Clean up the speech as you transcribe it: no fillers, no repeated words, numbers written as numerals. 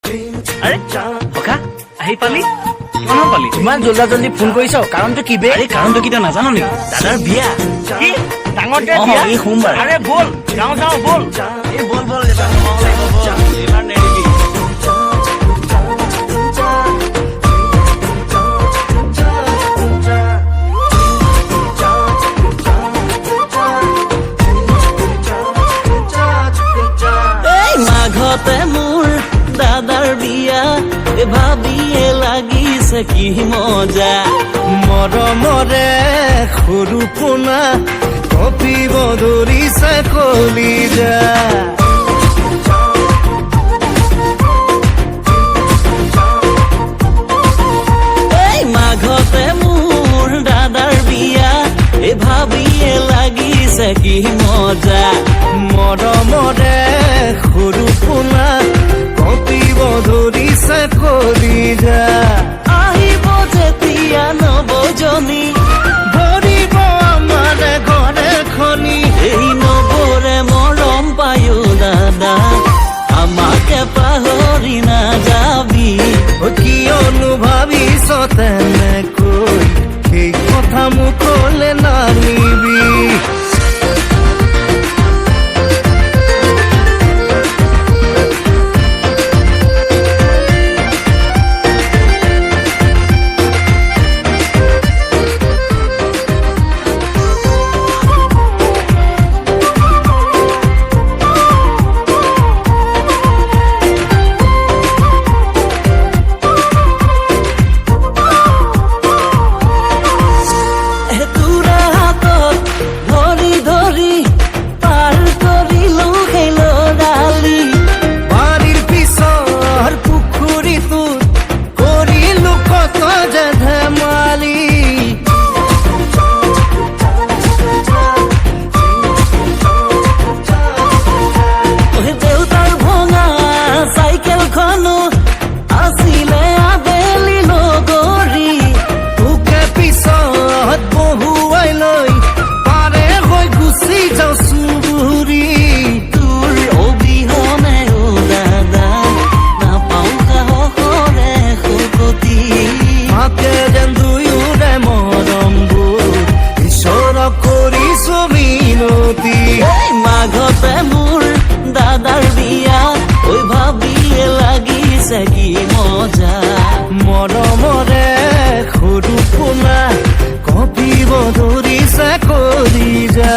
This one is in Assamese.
আৰে হকা আহি পালি কিমান পালি ইমান জল্দি ফোন কৰিছ কাৰণটো কি বে আৰে কাৰণটো কিটা নাজানো নি দাদাৰ বিয়া কি ডাঙৰতে অ, বিয়া এই সোমবাৰ। আৰে বল যাওঁ বল এই বল এটা এবাৰ নেৰিবি মাঘতে মোৰ দাদাৰ বিয়া ভাবিয়ে লাগিছে কি মজা মৰমৰে সৰু পোনা কপিব ধৰিছে কলিজা এই মাঘতে মোৰ দাদাৰ বিয়া ভাবিয়ে লাগিছে কি মজা মৰমৰে সৰু পোনা কপিব ধৰিছে কলিজা আহিব যেতিয়া নবজনী ভৰিব আমাৰ ঘৰে খনি এই নবৰে মৰম পায়ো দাদা আমাকে পাহৰি নাযাবি কিয়নো ভাবিছ তেনেকৈ সেই কথা মোক ক'লে নানিবি মাঘতে মোৰ দাদাৰ বিয়া ঐ ভাবিয়ে লাগিছে কি মজা মৰমৰে সৰু পোনা কপিব ধৰিছে কলিজা